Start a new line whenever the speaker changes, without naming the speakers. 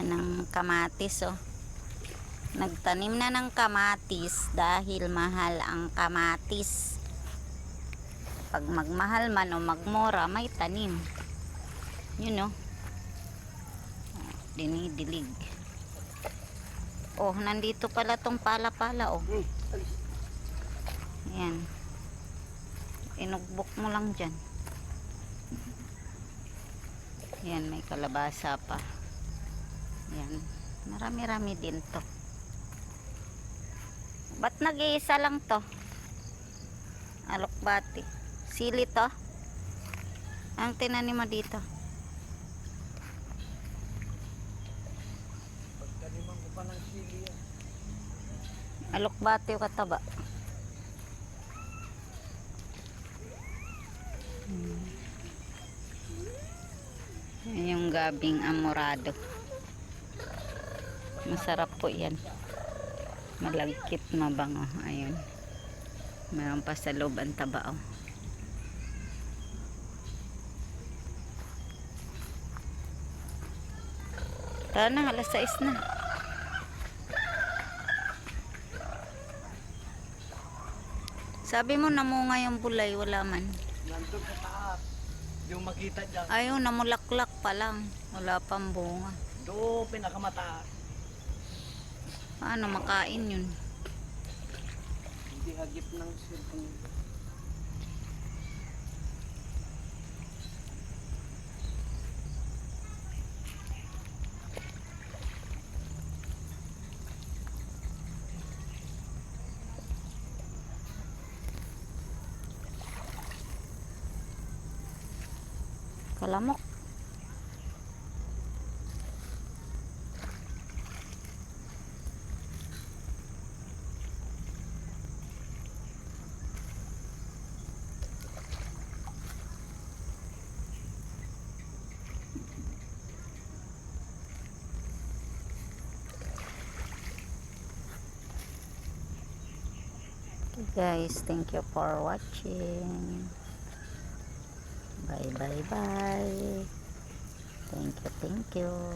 ng kamatis, oh. Nagtanim na ng kamatis dahil mahal ang kamatis. Pag magmahal man o magmura, may tanim. Yun, oh. Dinidilig. Oh, nandito pala tong pala-pala, oh. Ayan. Inugbok mo lang dyan. Ayan, may kalabasa pa. Ayan. Marami-rami din to. Ba't nag-iisa lang to? Alokbati. Sili to? Ang tinanim mo dito?
Pagtaniman ko pa ng sili yan.
Alokbati o kataba? Yung gabing amorado. Masarap po yan. Malagkit, mabango. Ayun. Meron pa sa loob ang taba, oh. Tara na, alas 6 na. Sabi mo namunga yung bulay, wala man.
Nandun sa taas. Yung makita dyan.
Ayun, namulaklak pa lang. Wala pang bunga.
Doon, pinakamataas.
Paano makain yun?
Hindi hagip ng sirkong.
Kalamok. Okay guys, thank you for watching. Bye bye bye. Thank you, thank you.